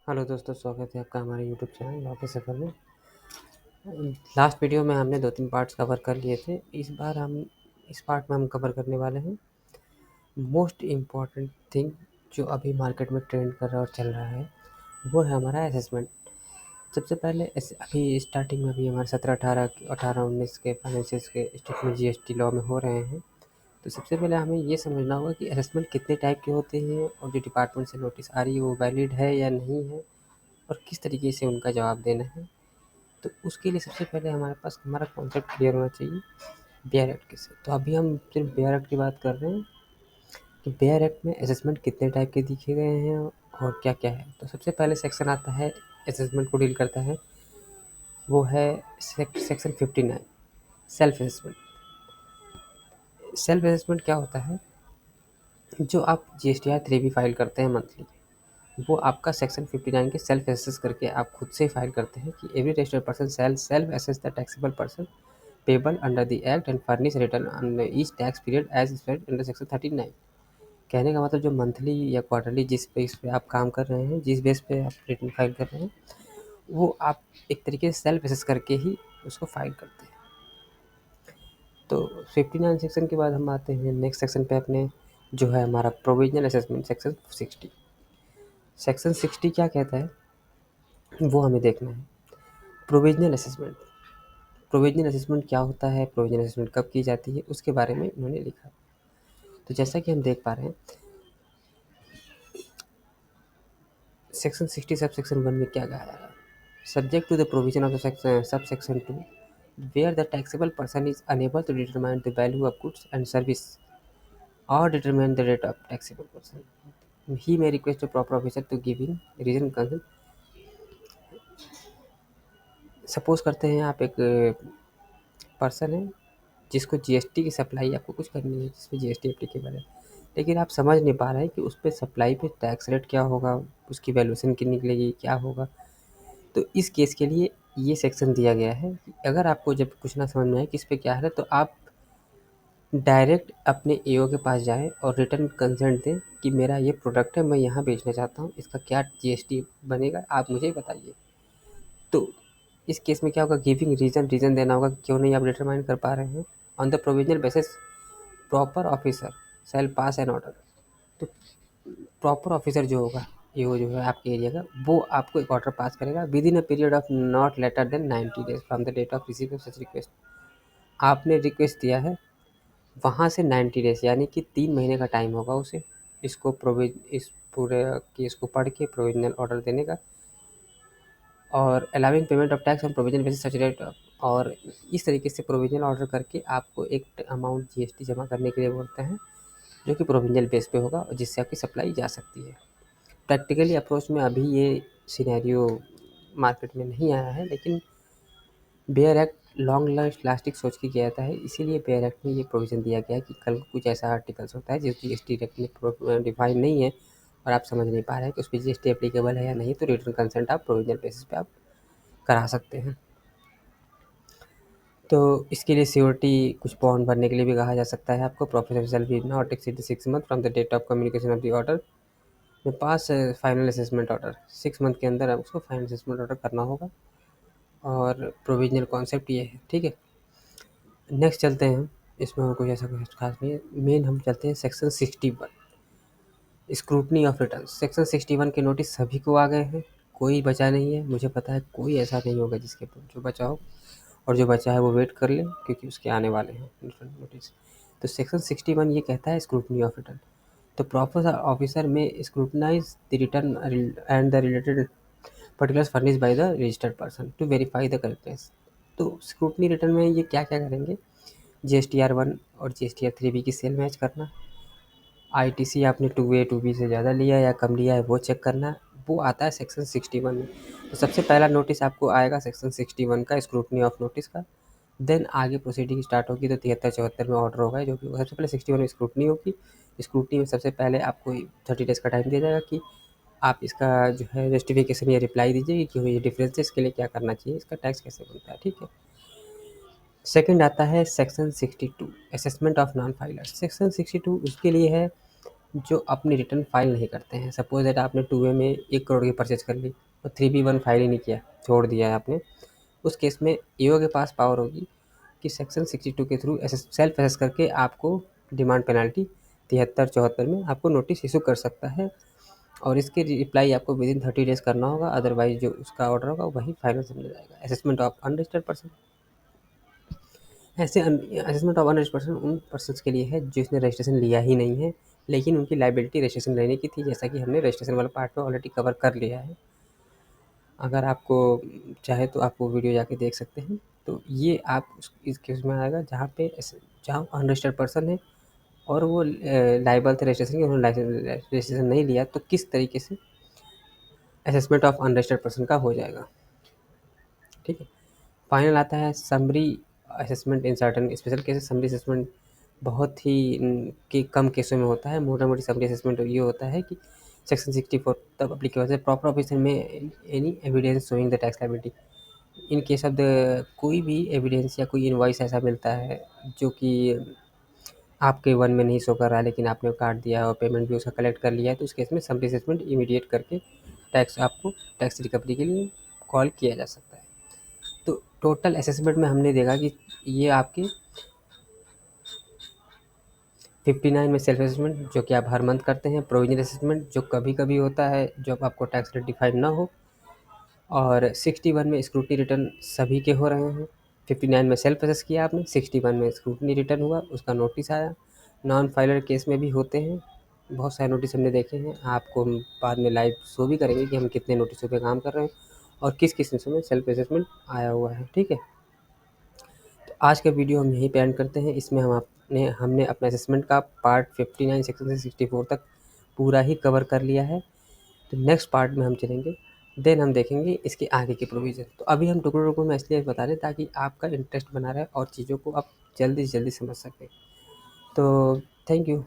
Hello दोस्तों, स्वागत है आपका हमारे यूट्यूब चैनल लॉ के सफ़र में। लास्ट वीडियो में हमने 2-3 पार्ट्स कवर कर लिए थे। इस पार्ट में हम कवर करने वाले हैं मोस्ट इम्पॉर्टेंट थिंग जो अभी मार्केट में ट्रेंड कर रहा है और चल रहा है, वो है हमारा असेसमेंट। सबसे पहले अभी स्टार्टिंग में अभी हमारे 17-18 के फाइनेंशियल के स्टेट में जीएसटी लॉ में हो रहे हैं। तो सबसे पहले हमें ये समझना होगा कि असेसमेंट कितने टाइप के होते हैं और जो डिपार्टमेंट से नोटिस आ रही है वो वैलिड है या नहीं है, और किस तरीके से उनका जवाब देना है। तो उसके लिए सबसे पहले हमारे पास हमारा कॉन्सेप्ट क्लियर होना चाहिए बेयर एक्ट के से। तो अभी हम सिर्फ बेयर एक्ट की बात कर रहे हैं कि बेयर एक्ट में असेसमेंट कितने टाइप के दिखे गए हैं और क्या क्या है। तो सबसे पहले सेक्शन आता है असेसमेंट को डील करता है, वो है section 59 self assessment. Self assessment क्या होता है? जो आप GSTR 3B फाइल करते हैं मंथली, वो आपका सेक्शन 59 के सेल्फ असेस करके आप खुद से फाइल करते हैं कि every registered person self assess the taxable person payable under the act and furnish return on each tax period as specified under section 39। कहने का मतलब जो मंथली या क्वार्टरली जिस बेस पे आप काम कर रहे हैं, जिस बेस पे आप रिटर्न फाइल कर रहे हैं, वो आप एक तरीके से सेल्फ असेस करके ही उसको फाइल करते हैं। तो 59 सेक्शन के बाद हम आते हैं नेक्स्ट सेक्शन पे अपने, जो है हमारा प्रोविजनल असेसमेंट सेक्शन 60। सेक्शन 60 क्या कहता है वो हमें देखना है। प्रोविजनल असेसमेंट, प्रोविजनल असेसमेंट क्या होता है, प्रोविजनल असेसमेंट कब की जाती है, उसके बारे में उन्होंने लिखा। तो जैसा कि हम देख पा रहे हैं सेक्शन 60 सब सेक्शन 1 में क्या कहा जा रहा है। Subject to the provision of the sub section 2 where the taxable person is unable to determine the value of goods and service or determine the rate of taxable person, he may request a proper officer to give him reason consent। Suppose करते हैं आप एक person है जिसको GST की supply आपको कुछ करनी है, जिसमें जीएसटी एप्लीकेबल है, लेकिन आप समझ नहीं पा रहे हैं कि उस पे सप्लाई पे टैक्स रेट क्या होगा, उसकी वैल्यूएशन कितनी निकलेगी, क्या होगा। तो इस केस के लिए ये सेक्शन दिया गया है कि अगर आपको जब कुछ ना समझ में आए किस पे क्या है, तो आप डायरेक्ट अपने एओ के पास जाएं और रिटर्न कंसेंट दें कि मेरा ये प्रोडक्ट है, मैं यहाँ बेचना चाहता हूँ, इसका क्या जीएसटी बनेगा, आप मुझे बताइए। तो इस केस में क्या होगा, गिविंग रीज़न देना होगा कि क्यों नहीं आप डिटरमाइन कर पा रहे हैं। On the provisional basis proper officer shall pass an order. तो प्रॉपर ऑफिसर जो होगा, ईओ जो है आपके एरिया का, वो आपको एक ऑर्डर पास करेगा within a period of not later than 90 days from the date of receive of such request. आपने रिक्वेस्ट दिया है, वहाँ से 90 डेज यानी कि 3 महीने का टाइम होगा उसे इस पूरे केस को पढ़ के प्रोविजनल ऑर्डर देने का, और allowing payment of tax on provision basis such rate. और इस तरीके से प्रोविजनल ऑर्डर करके आपको एक अमाउंट जीएसटी जमा करने के लिए बोलते हैं, जो कि प्रोविजनल बेस पे होगा और जिससे आपकी सप्लाई जा सकती है। प्रैक्टिकली अप्रोच में अभी ये सिनेरियो मार्केट में नहीं आया है, लेकिन बेयर एक्ट लॉन्ग लास्टिक सोच के किया जाता है, इसीलिए बेयर एक्ट में ये प्रोविज़न दिया गया है कि कल कुछ ऐसा आर्टिकल्स होता है जो जीएसटी एक्ट में डिफाइन नहीं है और आप समझ नहीं पा रहे हैं कि उस पर जीएसटी एप्लीकेबल है या नहीं, तो रिटर्न कंसेंट आप प्रोविजनल बेसिस पे आप करा सकते हैं। तो इसके लिए सियोरिटी कुछ बॉन्ड भरने के लिए भी कहा जा सकता है आपको। Professor shall be not exceed 6 month from the date of communication of the order में pass final assessment order. 6 month के अंदर आप उसको फाइनल असेसमेंट ऑर्डर करना होगा, और प्रोविजनल कॉन्सेप्ट ये है, ठीक है। नेक्स्ट चलते हैं हम, इसमें और कुछ ऐसा कुछ खास नहीं है। मेन हम चलते हैं section 61 scrutiny of return. Section 61 के नोटिस सभी को आ गए हैं, कोई बचा नहीं है। मुझे पता है कोई ऐसा नहीं होगा जिसके जो बचा हो, और जो बचा है वो वेट कर ले क्योंकि उसके आने वाले हैं रिटर्न नोटिस। तो सेक्शन 61 ये कहता है स्क्रूटनी ऑफ रिटर्न। तो प्रॉपर ऑफिसर में scrutinize the return and the related particulars furnished by the registered person to verify the correctness. तो स्क्रूटनी रिटर्न में ये क्या क्या करेंगे, GSTR 1 और GSTR 3B की सेल मैच करना, ITC आपने 2A 2B से ज़्यादा लिया या कम लिया है वो चेक करना, वो आता है सेक्शन 61 में। तो सबसे पहला नोटिस आपको आएगा सेक्शन 61 का, स्क्रूटनी ऑफ नोटिस का। देन आगे प्रोसीडिंग स्टार्ट होगी, तो 73-74 में ऑर्डर होगा, जो कि सबसे पहले 61 में स्क्रूटनी होगी। स्क्रूटनी में सबसे पहले आपको 30 डेज़ का टाइम दिया जाएगा कि आप इसका जो है जस्टिफिकेशन या रिप्लाई दीजिए कि ये डिफरेंस है, इसके लिए क्या करना चाहिए, इसका टैक्स कैसे बनता है, ठीक है। सेकंड आता है section 62 assessment of non filers. Section 62 उसके लिए है जो अपनी रिटर्न फाइल नहीं करते हैं। सपोज दैट आपने 2A में 1 करोड़ की परचेज कर ली और 3B1 फाइल ही नहीं किया, छोड़ दिया है आपने। उस केस में ईओ के पास पावर होगी कि सेक्शन 62 के थ्रू सेल्फ असेस करके आपको डिमांड पेनाल्टी 73-74 में आपको नोटिस इशू कर सकता है, और इसकी रिप्लाई आपको विदिन 30 डेज करना होगा, अदरवाइज जो उसका ऑर्डर होगा वही फाइनल समझा जाएगा। असेसमेंट ऑफ अनरजिस्टर्ड पर्सन, ऐसे असेसमेंट ऑफ अनरजिस्टर्ड पर्सन उन पर्सन्स के लिए है जिसने रजिस्ट्रेशन लिया ही नहीं है, लेकिन उनकी लाइबिलिटी रजिस्ट्रेशन लेने की थी, जैसा कि हमने रजिस्ट्रेशन वाला पार्ट में ऑलरेडी कवर कर लिया है। अगर आपको चाहे तो आप वो वीडियो जाके देख सकते हैं। तो ये आप इस केस में आएगा जहाँ अनरजिस्टर्ड पर्सन है और वो लाइबल थे रजिस्ट्रेशन के, उन्होंने रजिस्ट्रेशन नहीं लिया, तो किस तरीके से असेसमेंट ऑफ अनरजिस्टर्ड पर्सन का हो जाएगा। ठीक है। फाइनल आता है summary assessment in certain special cases. Summary assessment बहुत ही कि कम केसों में होता है। मोटा मोटी समरी असेसमेंट ये होता है कि सेक्शन 64 तब अप्लीकेबल है प्रॉपर ऑफिसर में any evidence showing the tax liability in case of the, कोई भी एविडेंस या कोई इनवॉइस ऐसा मिलता है जो कि आपके वन में नहीं शो कर रहा है, लेकिन आपने काट दिया और पेमेंट भी उसका कलेक्ट कर लिया है, तो उस केस में समरी असेसमेंट इमीडिएट करके आपको टैक्स रिकवरी के लिए कॉल किया जा सकता है। तो टोटल असेसमेंट में हमने देखा कि ये आपके 59 में सेल्फ असेसमेंट जो कि आप हर मंथ करते हैं, प्रोविजनल असेसमेंट जो कभी कभी होता है जब आपको टैक्स रेट डिफाइड ना हो, और 61 में स्क्रूटनी रिटर्न सभी के हो रहे हैं। 59 में सेल्फ असेस किया आपने, 61 में स्क्रूटनी रिटर्न हुआ, उसका नोटिस आया। नॉन फाइलर केस में भी होते हैं, बहुत सारे नोटिस हमने देखे हैं। आपको हम बाद में लाइव शो भी करेंगे कि हम कितने नोटिसों पे काम कर रहे हैं और किस किस नोटिसों में सेल्फ असेसमेंट आया हुआ है। ठीक है। तो आज का वीडियो हम यहीं पे एंड करते हैं। इसमें हमने अपने असेसमेंट का पार्ट 59 सेक्शन से 64 तक पूरा ही कवर कर लिया है। तो नेक्स्ट पार्ट में हम चलेंगे, देन हम देखेंगे इसके आगे के प्रोविज़न। तो अभी हम टुकड़ों टुकड़ों में इसलिए बता रहे हैं ताकि आपका इंटरेस्ट बना रहे और चीज़ों को आप जल्दी से जल्दी समझ सकें। तो थैंक यू।